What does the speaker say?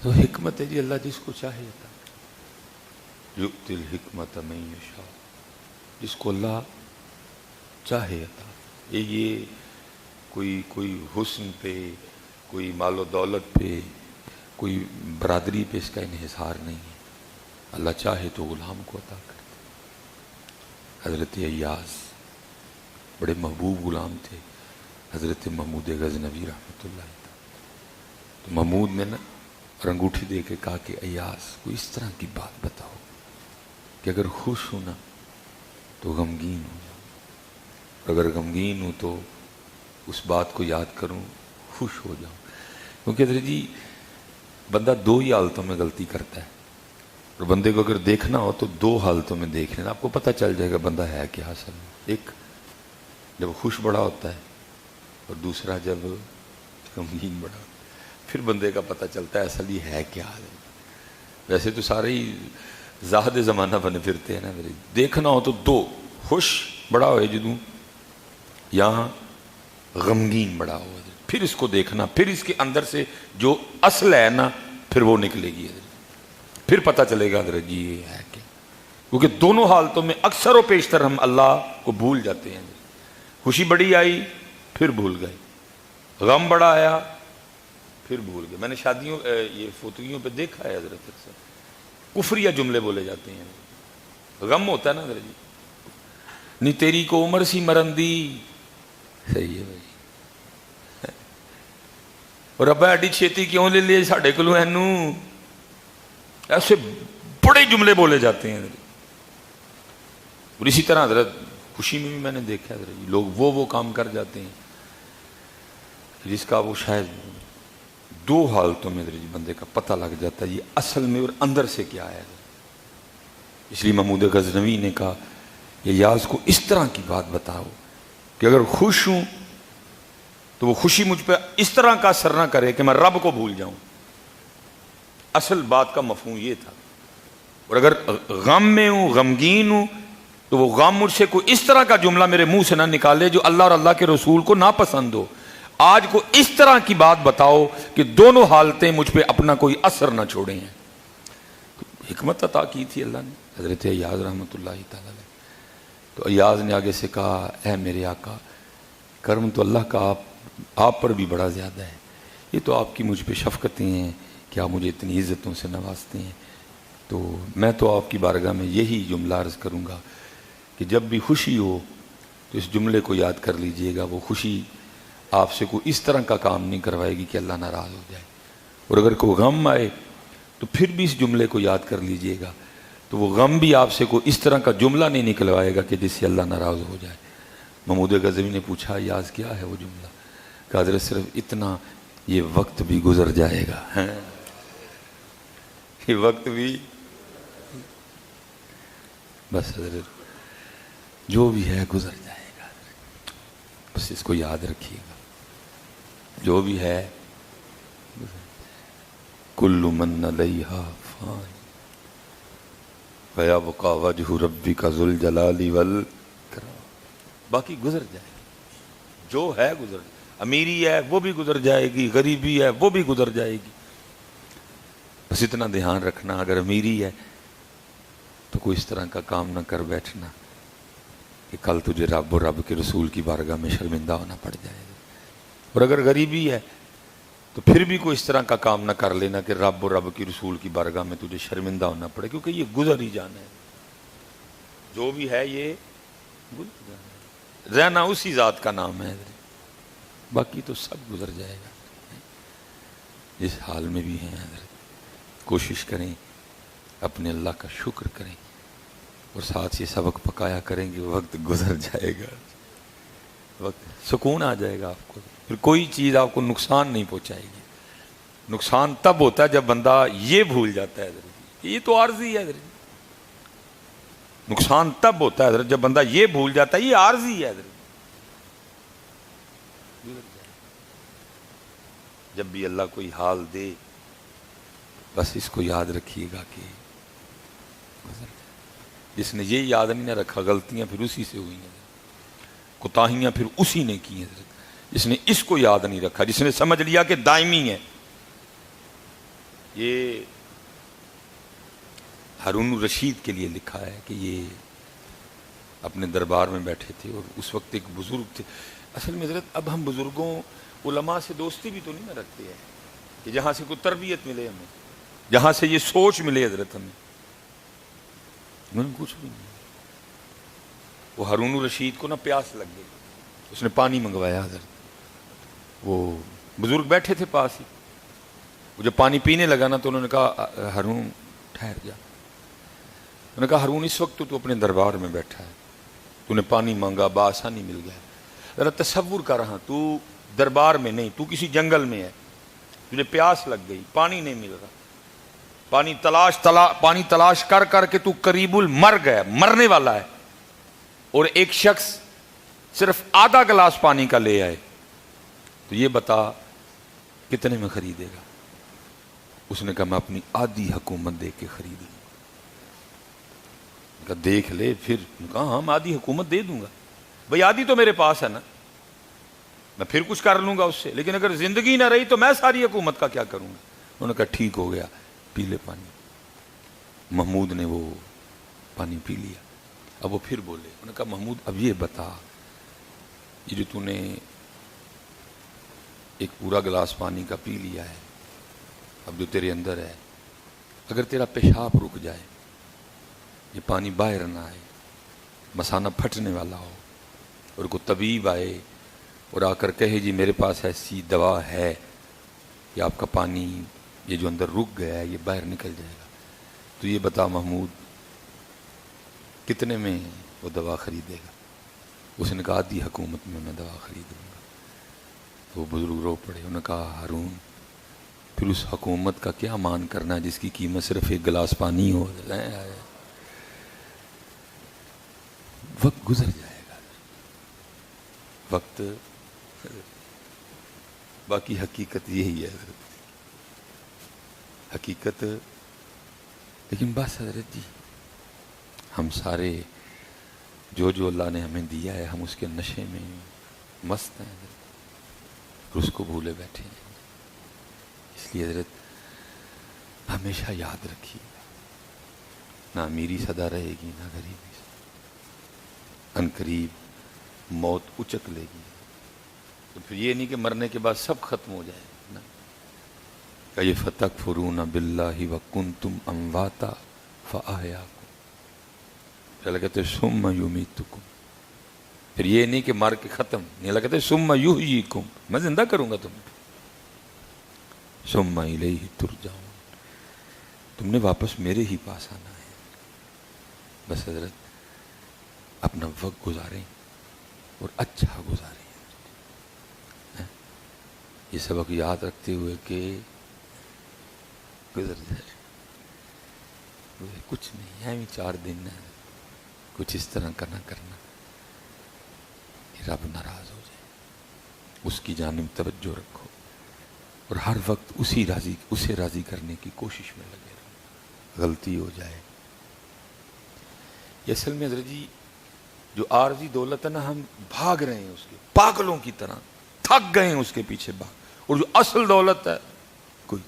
تو حکمت ہے جی، اللہ جس کو چاہے عطا یؤتی الحکمت من یشاء، جس کو اللہ چاہے عطا۔ یہ کوئی حسن پہ، کوئی مال و دولت پہ، کوئی برادری پہ اس کا انحصار نہیں ہے، اللہ چاہے تو غلام کو عطا کرتے۔ حضرت ایاز بڑے محبوب غلام تھے حضرت محمود غزنوی رحمۃ اللہ علیہ۔ تو محمود نے نا انگوٹھی دے کے کہا کہ ایاز کوئی اس طرح کی بات بتاؤ کہ اگر خوش ہوں نا تو غمگین ہو جاؤں، اگر غمگین ہوں تو اس بات کو یاد کروں خوش ہو جاؤں۔ کیونکہ حضرت جی بندہ دو ہی حالتوں میں غلطی کرتا ہے، اور بندے کو اگر دیکھنا ہو تو دو حالتوں میں دیکھ لینا، آپ کو پتہ چل جائے گا بندہ ہے کیا اصل میں۔ ایک جب خوش بڑا ہوتا ہے، اور دوسرا جب غمگین بڑا ہوتا ہے، پھر بندے کا پتہ چلتا ہے اصل یہ ہے کیا حال ہے۔ ویسے تو سارے ہی زاہد زمانہ بنے پھرتے ہیں نا، دیکھنا ہو تو دو، خوش بڑا ہوئے جدوں یہاں غمگین بڑا ہوا، پھر اس کو دیکھنا، پھر اس کے اندر سے جو اصل ہے نا پھر وہ نکلے گی، پھر پتہ چلے گا حضرت جی یہ ہے کیا۔ کیونکہ دونوں حالتوں میں اکثر و بیشتر ہم اللہ کو بھول جاتے ہیں۔ خوشی بڑی آئی پھر بھول گئے، غم بڑا آیا پھر بھول گئے۔ میں نے شادیوں یہ فوتگیوں پہ دیکھا ہے حضرت اکثر کفریہ جملے بولے جاتے ہیں، غم ہوتا ہے نا حضرت جی، نی تیری کو عمر سی مرندی، صحیح ہے بھائی، اور ابا ایڈی چھیتی کیوں لے لیے ساڑھے کلو اینو، ایسے بڑے جملے بولے جاتے ہیں۔ اور اسی طرح حضرت خوشی میں بھی میں نے دیکھا حضرت جی لوگ وہ کام کر جاتے ہیں جس کا وہ شاید دو حالتوں میں حضرت جی بندے کا پتہ لگ جاتا ہے یہ اصل میں اور اندر سے کیا ہے۔ اس لیے محمود غزنوی نے کہا ایاز کو اس طرح کی بات بتاؤ کہ اگر خوش ہوں تو وہ خوشی مجھ پہ اس طرح کا اثر نہ کرے کہ میں رب کو بھول جاؤں۔ اصل بات کا مفہوم یہ تھا۔ اور اگر غم میں ہوں، غمگین ہوں، تو وہ غم مجھ سے کوئی اس طرح کا جملہ میرے منہ سے نہ نکالے جو اللہ اور اللہ کے رسول کو ناپسند ہو۔ آج کو اس طرح کی بات بتاؤ کہ دونوں حالتیں مجھ پہ اپنا کوئی اثر نہ چھوڑیں ہیں۔ حکمت عطا کی تھی اللہ نے حضرت ایاز رحمۃ اللہ تعالی علیہ۔ تو ایاز نے آگے سے کہا اے میرے آقا، کرم تو اللہ کا آپ پر بھی بڑا زیادہ ہے، یہ تو آپ کی مجھ پہ شفقتیں ہیں کہ آپ مجھے اتنی عزتوں سے نوازتے ہیں۔ تو میں تو آپ کی بارگاہ میں یہی جملہ عرض کروں گا کہ جب بھی خوشی ہو تو اس جملے کو یاد کر لیجئے گا، وہ خوشی آپ سے کوئی اس طرح کا کام نہیں کروائے گی کہ اللہ ناراض ہو جائے۔ اور اگر کوئی غم آئے تو پھر بھی اس جملے کو یاد کر لیجئے گا، تو وہ غم بھی آپ سے کوئی اس طرح کا جملہ نہیں نکلوائے گا کہ جس سے اللہ ناراض ہو جائے۔ محمود غزنوی نے پوچھا ایاز کیا ہے وہ جملہ؟ کہ حضرت صرف اتنا، یہ وقت بھی گزر جائے گا، یہ وقت بھی، بس حضرت جو بھی ہے گزر جائے گا، بس اس کو یاد رکھیے گا، جو بھی ہے کل من علیہا فان ویبقی وجہ ربک ذو الجلال والاکرام، باقی گزر جائے گی، جو ہے گزر جائے گی، امیری ہے وہ بھی گزر جائے گی، غریبی ہے وہ بھی گزر جائے گی۔ بس اتنا دھیان رکھنا اگر امیری ہے تو کوئی اس طرح کا کام نہ کر بیٹھنا کہ کل تجھے رب اور رب کے رسول کی بارگاہ میں شرمندہ ہونا پڑ جائے گا، اور اگر غریبی ہے تو پھر بھی کوئی اس طرح کا کام نہ کر لینا کہ رب اور رب کی رسول کی بارگاہ میں تجھے شرمندہ ہونا پڑے، کیونکہ یہ گزر ہی جانا ہے، جو بھی ہے یہ گزر جانا ہے، رہنا اسی ذات کا نام ہے، باقی تو سب گزر جائے گا۔ جس حال میں بھی ہیں حضرت کوشش کریں اپنے اللہ کا شکر کریں، اور ساتھ یہ سبق پکایا کریں کہ وقت گزر جائے گا، وقت سکون آ جائے گا آپ کو، پھر کوئی چیز آپ کو نقصان نہیں پہنچائے گی۔ نقصان تب ہوتا ہے جب بندہ یہ بھول جاتا ہے حضرت، یہ تو عارضی ہے حضرت، نقصان تب ہوتا ہے حضرت جب بندہ یہ بھول جاتا ہے یہ عارضی ہے حضرت۔ جب بھی اللہ کوئی حال دے بس اس کو یاد رکھیے گا کہ جس نے یہ یاد نہیں نہ رکھا غلطیاں پھر اسی سے ہوئی ہیں، کوتاہیاں پھر اسی نے کی ہیں حضرت۔ جس نے اس کو یاد نہیں رکھا، جس نے سمجھ لیا کہ دائمی ہے، یہ ہارون الرشید کے لیے لکھا ہے کہ یہ اپنے دربار میں بیٹھے تھے اور اس وقت ایک بزرگ تھے. اصل میں حضرت اب ہم بزرگوں علماء سے دوستی بھی تو نہیں نہ رکھتے ہیں کہ جہاں سے کوئی تربیت ملے ہمیں, جہاں سے یہ سوچ ملے حضرت ہمیں. کچھ بھی نہیں. وہ ہارون الرشید کو نا پیاس لگ گئی, اس نے پانی منگوایا حضرت. وہ بزرگ بیٹھے تھے پاس ہی, وہ جب پانی پینے لگا نا تو انہوں نے کہا ہارون ٹھہر جا. انہوں نے کہا ہارون اس وقت تو اپنے دربار میں بیٹھا ہے, تو نے پانی مانگا بآسانی مل گیا. ذرا تصور کر رہا, تو دربار میں نہیں, تو کسی جنگل میں ہے, تجھے پیاس لگ گئی, پانی نہیں مل رہا, پانی تلاش کر کر کے تو قریب المر گیا, مرنے والا ہے, اور ایک شخص صرف آدھا گلاس پانی کا لے آئے, تو یہ بتا کتنے میں خریدے گا؟ اس نے کہا میں اپنی آدھی حکومت دے کے خرید لوں. کہا دیکھ لے پھر. کہا ہاں میں آدھی حکومت دے دوں گا, بھئی آدھی تو میرے پاس ہے نا, میں پھر کچھ کر لوں گا اس سے, لیکن اگر زندگی نہ رہی تو میں ساری حکومت کا کیا کروں گا. انہوں نے کہا ٹھیک ہو گیا, پی لے پانی. محمود نے وہ پانی پی لیا. اب وہ پھر بولے, انہوں نے کہا محمود اب یہ بتا, یہ جو تو نے ایک پورا گلاس پانی کا پی لیا ہے, اب جو تیرے اندر ہے, اگر تیرا پیشاب رک جائے, یہ پانی باہر نہ آئے, مثانہ پھٹنے والا ہو, اور کوئی طبیب آئے اور آ کر کہے جی میرے پاس ایسی دوا ہے کہ آپ کا پانی یہ جو اندر رک گیا ہے یہ باہر نکل جائے گا, تو یہ بتا محمود کتنے میں وہ دوا خریدے گا؟ اس نے کہا آدھی حکومت میں دوا خریدوں گا. وہ بزرگ رو پڑے. انہوں نے کہا ہارون پھر اس حکومت کا کیا مان کرنا جس کی قیمت صرف ایک گلاس پانی ہو. وقت گزر جائے گا, وقت, باقی حقیقت یہی ہے حقیقت. لیکن بس حضرت جی ہم سارے جو اللہ نے ہمیں دیا ہے ہم اس کے نشے میں مست ہیں حضرت, اور اس کو بھولے بیٹھے ہیں. اس لیے حضرت ہمیشہ یاد رکھیے گا, نہ امیری سدا رہے گی نہ غریبی, ان قریب موت اچک لے گی. تو پھر یہ نہیں کہ مرنے کے بعد سب ختم ہو جائے نا. کیف تکفرون باللہ وکنتم امواتا فاحیاکم, پھر اللہ کہتے ثم یمیتکم. پھر یہ نہیں کہ مر کے ختم نہیں, اللہ کہتے ثم یحییکم, میں زندہ کروں گا تم, ثم الیہ ترجعون, تم نے واپس میرے ہی پاس آنا ہے. بس حضرت اپنا وقت گزاریں اور اچھا گزاریں. یہ سبق یاد رکھتے ہوئے کہ گزر جائے, کچھ نہیں ہے, 4 دن ہے, کچھ اس طرح کا نہ کرنا کہ رب ناراض ہو جائے. اس کی جانب توجہ رکھو اور ہر وقت اسے راضی کرنے کی کوشش میں لگے رہو. غلطی ہو جائے, یہ اصل میں حضرت جی جو عارضی دولت ہے نا, ہم بھاگ رہے ہیں اس کے پاگلوں کی طرح, تھک گئے ہیں اس کے پیچھے بھاگ, اور جو اصل دولت ہے کوئی